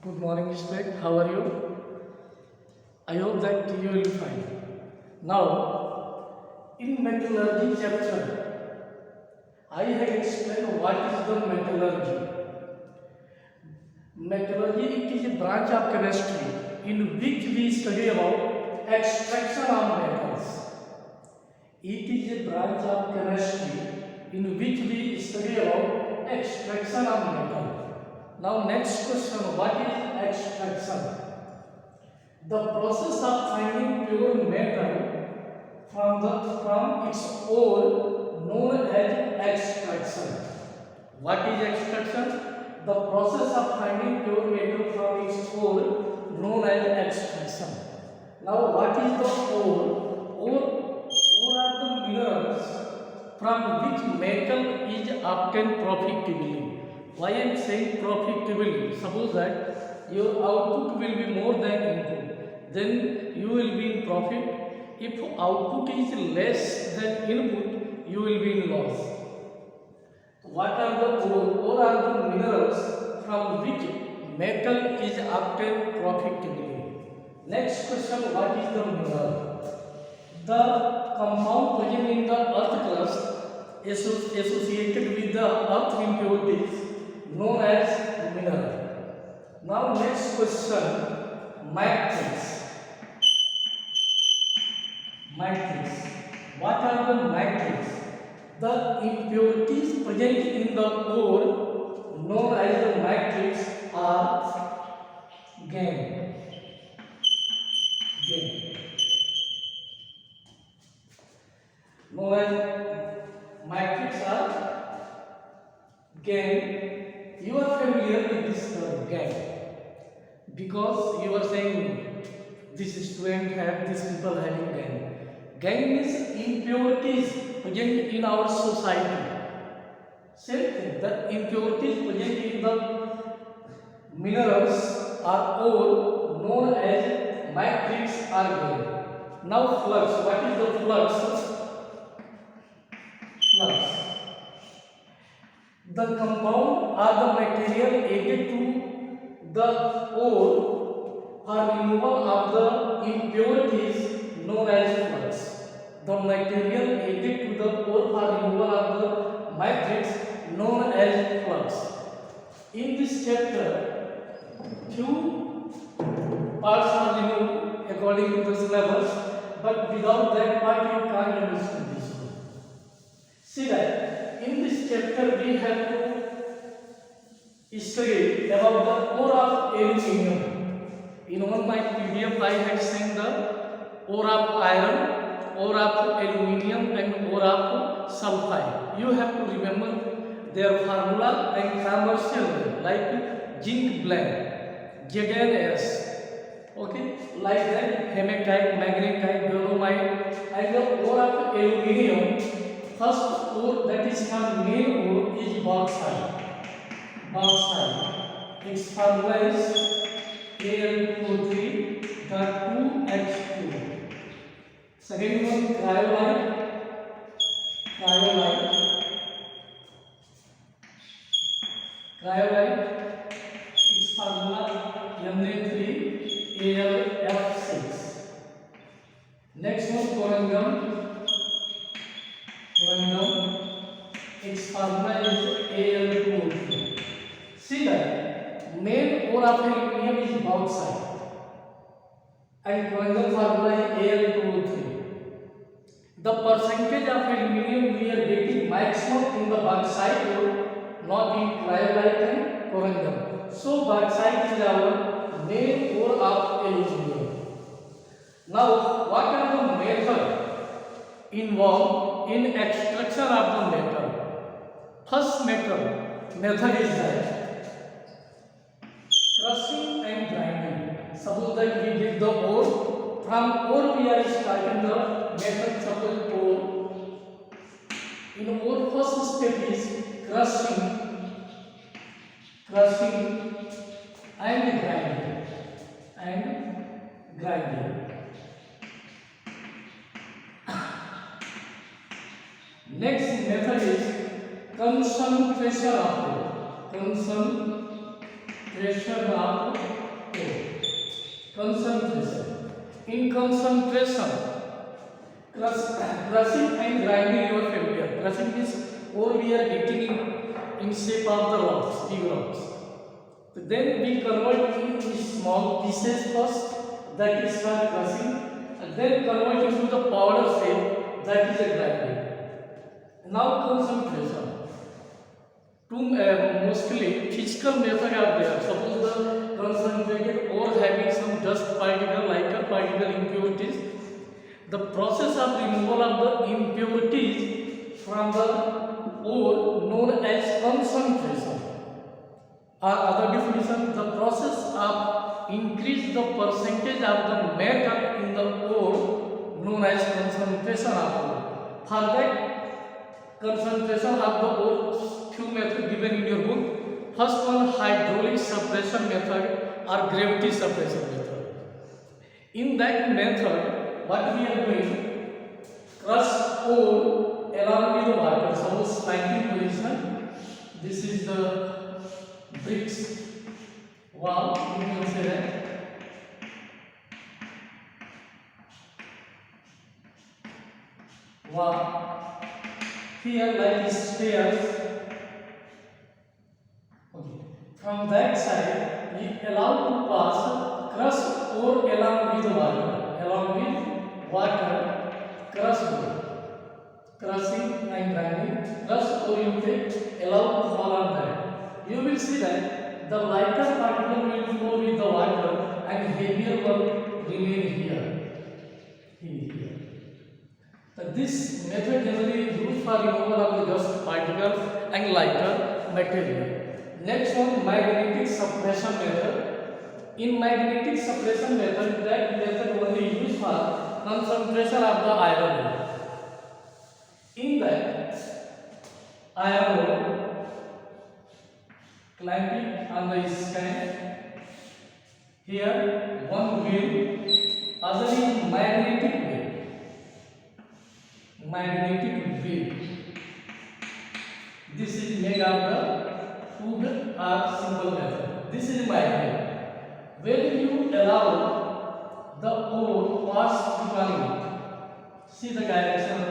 Good morning, student. How are you? I hope that you will be fine. Now, in metallurgy chapter, I have explained what is the metallurgy. Metallurgy it is a branch of chemistry in which we study about extraction of metals. It is a branch of chemistry in which we study about extraction of metal. Now, next question: what is extraction? The process of finding pure metal from its ore known as extraction. What is extraction? The process of finding pure metal from its ore known as extraction. Now, what is the ore? Ore are the minerals from which metal is obtained profitably. Why I am saying profitably? Suppose that your output will be more than input, then you will be in profit. If output is less than input, you will be in loss. What are the ore? Ore are the minerals from which metal is obtained profitably. Next question: what is the mineral? The compound present in the earth crust associated with the earth impurities known as mineral. Now next question: matrix. Matrix. What are the matrix? The impurities present in the ore known as the matrix are gangue. Known as matrix are gangue. You are familiar with this term gangue because you are saying this student have this people having gangue. Gangue means impurities present in our society. Same thing, the impurities present in the minerals are ore known as matrix are gangue. Now flux. What is the flux? Flux. The compound or the material added to the ore for removal of the impurities known as flux. The material added to the ore for removal of the matrix known as flux. In this chapter, few parts are removed according to the syllabus, but without that part you can't understand this one. See that in this chapter we have to study about the ore of aluminium. In one my PDF I had seen the ore of iron, ore of aluminium and ore of sulfide. You have to remember their formula and commercial name like zinc blende, ZNS. Okay, like that hematite, magnetite, dolomite and the ore of aluminium. First ore that is called main ore is bauxite. Bauxite. Its formula is Al2O3, the 2H2. Second one cryolite. Cryolite. Its formula Na3Al6. Next one corundum. Its formula is Al2O3. See that main ore of aluminium is bauxite and corundum formula is Al2O3. The percentage of aluminium we are getting maximum in the bauxite ore, not in cryolite and corundum. So bauxite is our main ore of aluminium. Now, what are the methods involved in extraction of the metal? First method is that crushing and grinding. Suppose that we get the ore, from ore we are starting the method. Suppose ore. In ore first step is crushing and grinding. Next method is concentration of ore. Concentration concentration of ore. Concentration. In concentration, crushing and grinding your familiar. Crushing means ore we are getting in shape of the rocks, big rocks. So then we convert it into small pieces first, that is called crushing, and then convert it into the powder shape, that is a grinding. Now concentration. Two mostly physical method are there. Suppose the concentrated ore having some dust particle, lighter particle impurities. The process of removal of the impurities from the ore known as concentration. Or other definition, the process of increase the percentage of the metal in the ore known as concentration of ore. For that concentration of the ore, few methods given in your book. First one, hydraulic suppression method or gravity suppression method. In that method, what we are doing, crush ore along with the water. Suppose sliding position. This is the bricks wall. You can say that. Wall. Here like stairs. Okay. From that side, we allow to pass crush ore along with water. Along with water, crush ore. Crushing and grinding, crush ore you take, allow to fall on that. You will see that the lighter particle will flow with the water and heavier will remain here. Here. So this method generally used for removal of the dust particle and lighter material. Next one, magnetic suppression method. In magnetic suppression method, that method only used for concentration of the iron ore. In that iron ore, clamping on the stand. Here one wheel, other is magnetic wheel. Magnetic wheel. This is made of the wood or simple metal. This is magnet. When you allow the ore pass through it, see the direction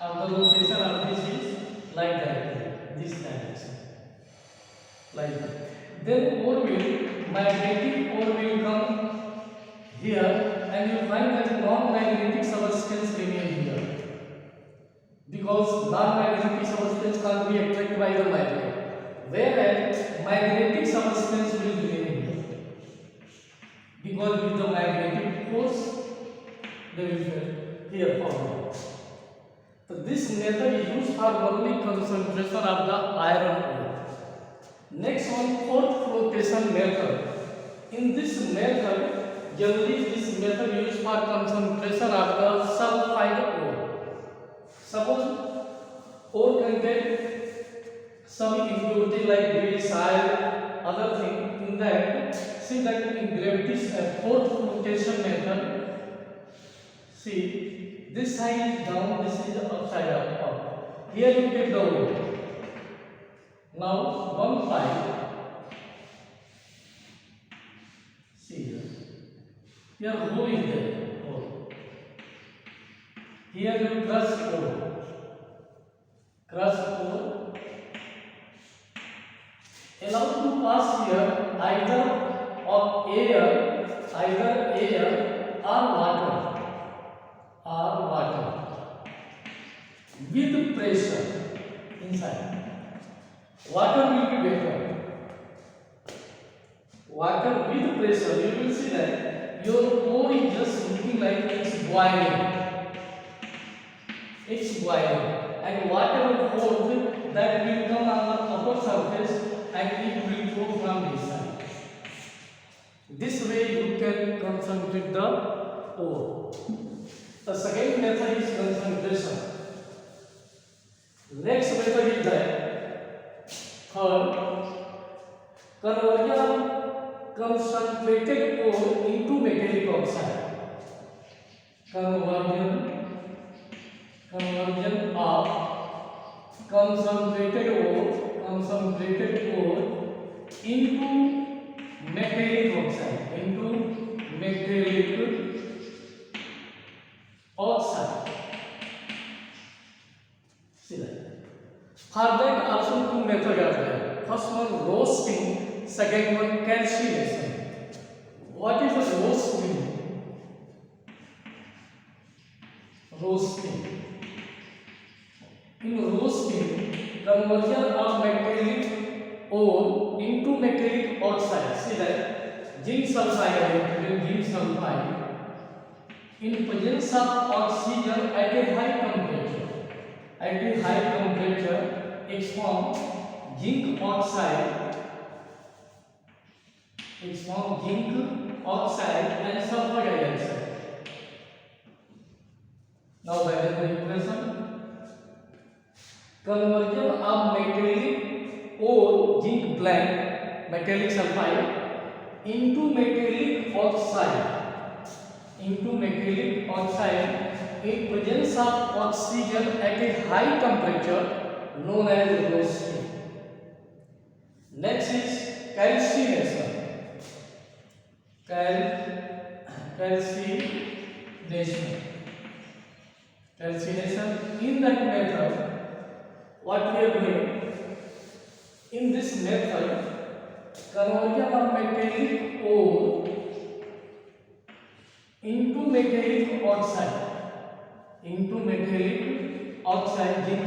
of the rotation of this is like that. This direction, like that. Then ore will, magnetic ore will come here, and you find that non-magnetic substance remain here, because non-magnetic substance can't be attracted by the magnet, whereas magnetic substance will remain here, because with the magnetic force they will be here forward. So this method is used for only concentration of the iron ore. Next one, fourth flotation method. In this method, generally this method used for concentration of the sulfide ore. Suppose ore contain some impurity like gray soil, other thing. In that, see that in gravity fourth flotation method, see this side is down, this is upside up. Here you get the ore. Now one pipe. See here. Here hole is there. Hole. Here you crush ore. Crush ore. Allow to pass here either of air, or water with pressure inside. Water will be better. Water with pressure, you will see that your ore is just looking like it's boiling. It's boiling. And water will forth that will come on the upper surface and it will flow from this side. This way you can concentrate the ore. The second method is concentration. Next method is that third, conversion of concentrated ore into metallic oxide. Conversion of concentrated ore that also two methods are there. First one roasting, second one calcination. What is the roasting? Roasting. In roasting, conversion of metallic ore into metallic oxide. See that zinc sulfide in presence of oxygen at a high temperature. At a high temperature, it forms zinc oxide. It forms zinc oxide and sulfur dioxide. Now that is the equation. Conversion of metallic ore zinc blend metallic sulfide into metallic oxide in presence of oxygen at a high temperature known as roasting. Next is calcination. Calcination. In that method, what we are doing? In this method, conversion of metallic ore into metallic oxide, zinc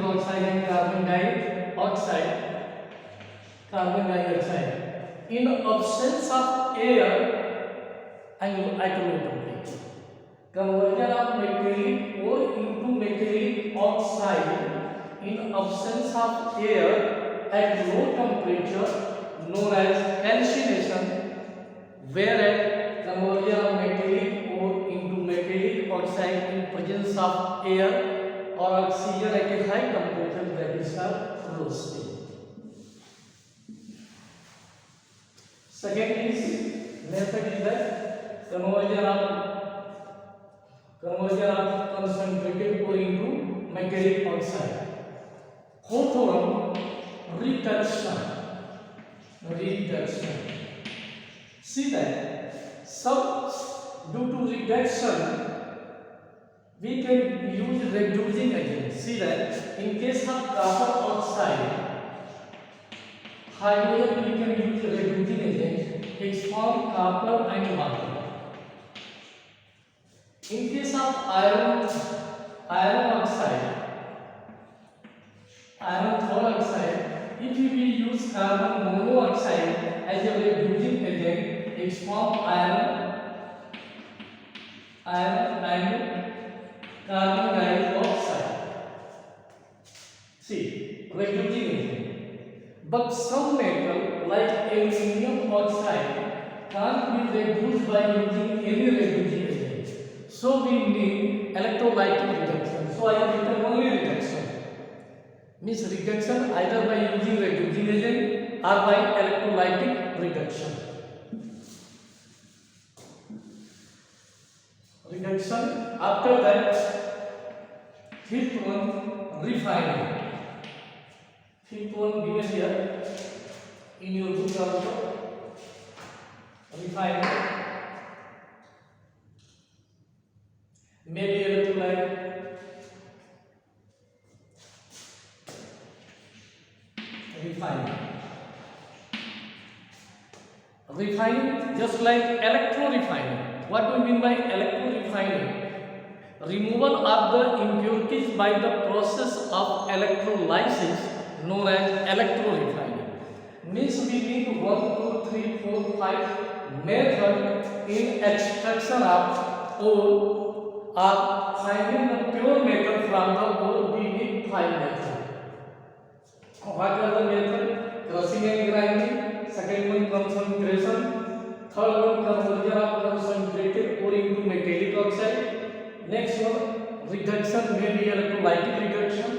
oxide and carbon dioxide, in absence of air and at low temperature. Conversion of metallic ore into metallic oxide in absence of air at low temperature known as calcination, whereas conversion of metallic ore into metallic oxide in presence of air or oxygen at a high temperature, that is called roasting. Second is method is that conversion of concentrated ore into metallic oxide. Fourth one, reduction. See that due to reduction we can use reducing agent. See that in case of copper oxide, hydrogen we can use reducing agent. It's form copper and water. In case of iron oxide, if we use carbon monoxide as a reducing agent, it forms iron and carbon dioxide. See, reducing agent. But some metal like aluminum oxide can't be reduced by using any reducing agent. So we need electrolytic reduction. So I have written only reduction. Means reduction either by using reducing agent or by electrolytic reduction. After that, fifth one, refining. Fifth one given here in your book also. Refining. Maybe electrolyte. Refining just like electro-refining. What do we mean by electro-refining? Removal of the impurities by the process of electrolysis known as electro-refining. Means we need 1, 2, 3, 4, 5 method in extraction of ore or finding the pure metal from the ore. We need 5 methods. What are the method? Crushing and grinding. Second one, concentration. Third one, conversion of concentrated ore into metallic oxide. Next one, reduction, maybe electrolytic reduction.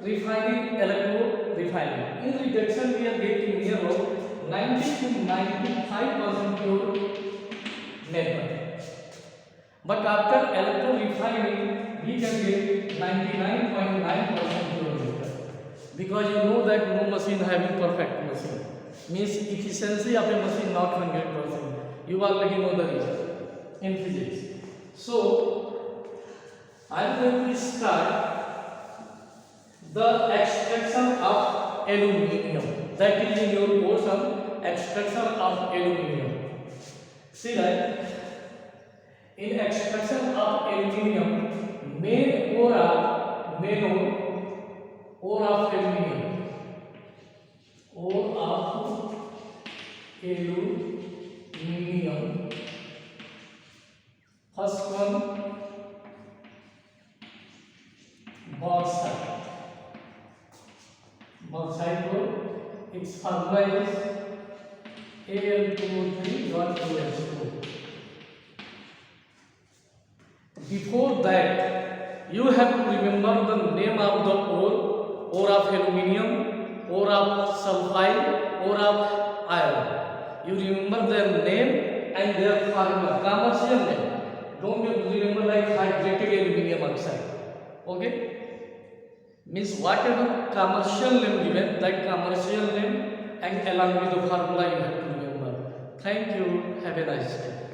Refining, electro-refining. In reduction, we are getting near 90 to 95% pure method. But after electro-refining, we can get 99.9% pure method. Because you know that no machine having perfect machine. Means efficiency of a machine not 100%. You already know the result in physics. So I am going to start the extraction of aluminium. That is in your portion, extraction of aluminium. See that in extraction of aluminium, main ore of aluminium, ore of aluminium. First one, bauxite. Bauxite को its formula is Al2O3.2H2. Before that, you have to remember the name of the ore of aluminium, ore of sulfide, ore of iron. You remember their name and their formula, commercial name. Don't remember like hydrated aluminium oxide. Okay? Means whatever commercial name given, that commercial name and along with the formula you have to remember. Thank you. Have a nice day.